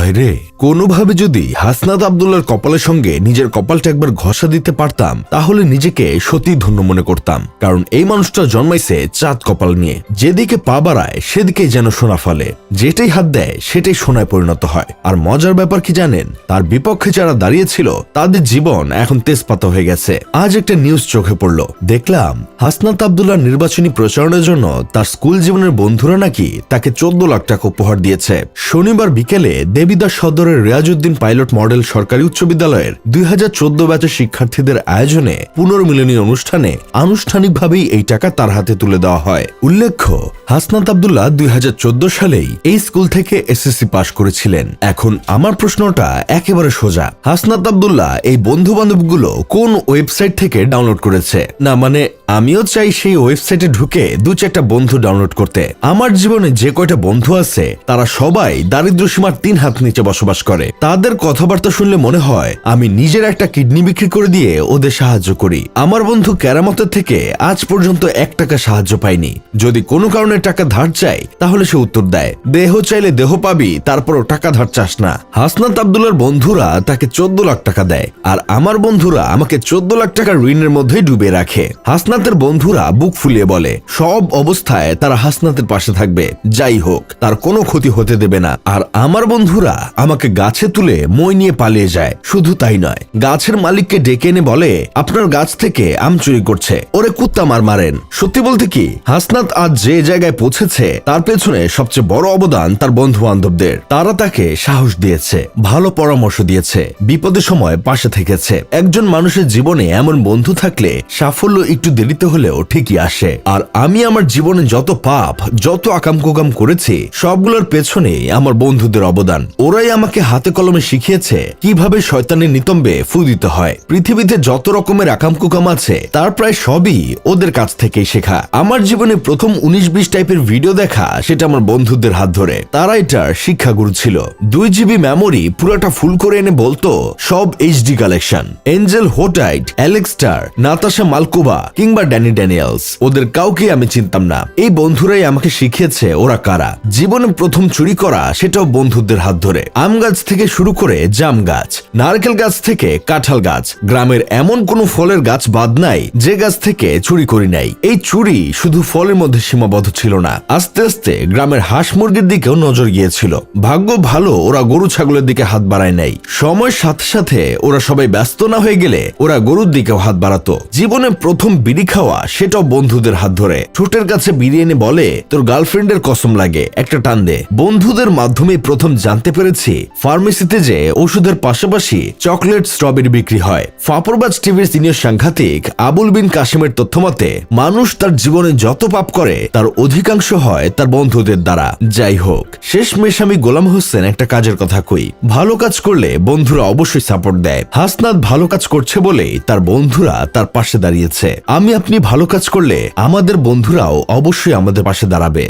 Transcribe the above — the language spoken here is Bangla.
হায় রে, কোনোভাবে যদি হাসনাত আব্দুল্লাহর কপালের সঙ্গে নিজের কপালটা একবার ঘষা দিতে পারতাম তাহলে নিজেকে সত্যি ধন্য মনে করতাম। কারণ এই মানুষটা জন্মাইছে চাঁদ কপাল নিয়ে, যেদিকে পা বাড়ায় সেদিকেই যেন সোনা ফলে, যেটাই হাত দেয় সেটাই সোনায় পরিণত হয়। আর মজার ব্যাপার কি জানেন, তার বিপক্ষে যারা দাঁড়িয়েছিল তাদের জীবন এখন তেজপাতা হয়ে গেছে। আজ একটা নিউজ চোখে পড়ল, দেখলাম হাসনাত আব্দুল্লাহ নির্বাচনী প্রচারণের জন্য তার স্কুল জীবনের বন্ধুরা নাকি তাকে 14 লাখ টাকা উপহার দিয়েছে। শনিবার বিকেলে দেবিদাস সদরের রিয়াজউদ্দিন পাইলট মডেল সরকারি উচ্চ বিদ্যালয়ের 2014 ব্যাচের শিক্ষার্থীদের আয়োজনে পুনর্মিলনী অনুষ্ঠানে আনুষ্ঠানিকভাবেই এই টাকা তার হাতে তুলে দেওয়া হয়। উল্লেখ্য, হাসনাত আব্দুল্লাহ 2014 সালেই এই স্কুল থেকে এসএসসি পাশ করেছিলেন। এখন আমার প্রশ্নটা একেবারে সোজা, হাসনাত আব্দুল্লাহ এই বন্ধু বান্ধবগুলো কোন ওয়েবসাইট থেকে ডাউনলোড করেছে? না মানে আমিও চাই সেই ওয়েবসাইটে ঢুকে 2-4টা বন্ধু ডাউনলোড করতে। আমার জীবনে যে কয়টা বন্ধু আছে তারা সবাই দারিদ্র্য সীমার 3 হাত নিচে বসবাস করে। তাদের কথাবার্তা শুনলে মনে হয় আমি নিজের একটা কিডনি বিক্রি করে দিয়ে ওদের সাহায্য করি। আমার বন্ধু কেরামতের থেকে আজ পর্যন্ত 1 টাকা সাহায্য পায়নি। যদি কোনো কারণে টাকা ধার চাই তাহলে সে উত্তর দেয়, দেহ চাইলে দেহ পাবি, তারপরও টাকা ধার চাস না। হাসনাত আব্দুল্লাহর বন্ধুরা তাকে 14 লাখ টাকা দেয়, আর আমার বন্ধুরা আমাকে 14 লাখ টাকা ঋণের মধ্যে ডুবে রাখে। হাসনাতের বন্ধুরা বুক ফুলিয়ে বলে সব অবস্থায় তারা হাসনাতের পাশে থাকবে, যাই হোক তার কোনো ক্ষতি হতে দেবে না। আর আমার বন্ধুরা আমাকে গাছে তুলে মই নিয়ে পালিয়ে যায়। শুধু তাই নয়, গাছের মালিককে ডেকে এনে বলে আপনার গাছ থেকে আম চুরি করছে, ওরে কুত্তা মারেন। সত্যি বলতে কি, হাসনাত আজ যে জায়গায় পৌঁছেছে তার পেছনে সবচেয়ে বড় অবদান তার বন্ধু বান্ধবদের। তারা তাকে সাহস দিয়েছে, ভালো পরামর্শ দিয়েছে, বিপদের সময় পাশে থেকেছে। একজন মানুষের জীবনে এমন বন্ধু থাকলে সাফল্য একটু দেরিতে হলেও ঠিকই আসে। আর আমি আমার জীবনে যত পাপ, যত আকাম কুকাম করেছি সবগুলোর পেছনে আমার বন্ধুদের অবদান। ওরাই আমাকে হাতে কলমে শিখিয়েছে কিভাবে শয়তানের নিতম্বে ফু দিতে হয়। পৃথিবীতে যত রকমের আকাম কুকাম আছে তার প্রায় সবই ওদের কাছ থেকেই শেখা। আমার জীবনে প্রথম 19-20 টাইপের ভিডিও দেখা সেটা আমার বন্ধুদের হাত ধরে। তারা এটার শিক্ষাগুরু ছিল। 2 GB মেমোরি পুরোটা ফুল করে এনে বলতো সব HD কালেকশন। এঞ্জেল হোটাইট, অ্যালেক্সটার, নাতাশা মালকোভা কিংবা ড্যানি ড্যানিয়েলস, ওদের কাউকে আমি চিনতাম না। এই বন্ধুরাই আমাকে শিখিয়েছে ওরা কারা। জীবনে প্রথম চুরি করা সেটাও বন্ধুদের হাত ধরে। আম গাছ থেকে শুরু করে জাম গাছ, নারকেল গাছ থেকে কাঁঠাল গাছ, গ্রামের এমন কোন ফলের গাছ বাদ নাই যে গাছ থেকে চুরি করি নাই। এই চুরি শুধু ফলের মধ্যে সীমাবদ্ধ ছিল না, আস্তে আস্তে গ্রামের হাঁস মুরগির দিকেও নজর গিয়েছিল। ভাগ্য ভালো ওরা গরু ছাগলের দিকে হাত বাড়ায় নাই। সময়ের সাথে সাথে ওরা সবাই ব্যস্ত না হয়ে গেলে ওরা গরুর দিকেও হাত বাড়াতো। জীবনে প্রথম বিড়ি খাওয়া সেটাও বন্ধুদের হাত ধরে। ঠোঁটের কাছে বিড়ি এনে বলে তোর গার্লফ্রেন্ডের কসম লাগে, একটা টান দে। বন্ধুদের মাধ্যমে প্রথম জানতে পেরেছি ফার্মেসিতে যে ওষুধের পাশাপাশি চকলেট, স্ট্রবেরি বিক্রি হয়। ফাপরবাজ টিভির সিনিয়র সাংঘাতিক আবুল বিন কাশিমের তথ্যমতে মানুষ তার জীবনে যত পাপ করে তার অধিকাংশ হয় তার বন্ধুদের দ্বারা। যাই হোক, শেষমেশ আমি গোলাম হোসেন একটা কাজের কথা কই, ভালো কাজ করলে বন্ধুরা অবশ্যই সাপোর্ট দেয়। হাসনাত ভালো কাজ করছে বলেই তার বন্ধুরা তার পাশে দাঁড়িয়েছে। আপনি ভালো কাজ করলে আমাদের বন্ধুরাও অবশ্যই আমাদের পাশে দাঁড়াবে।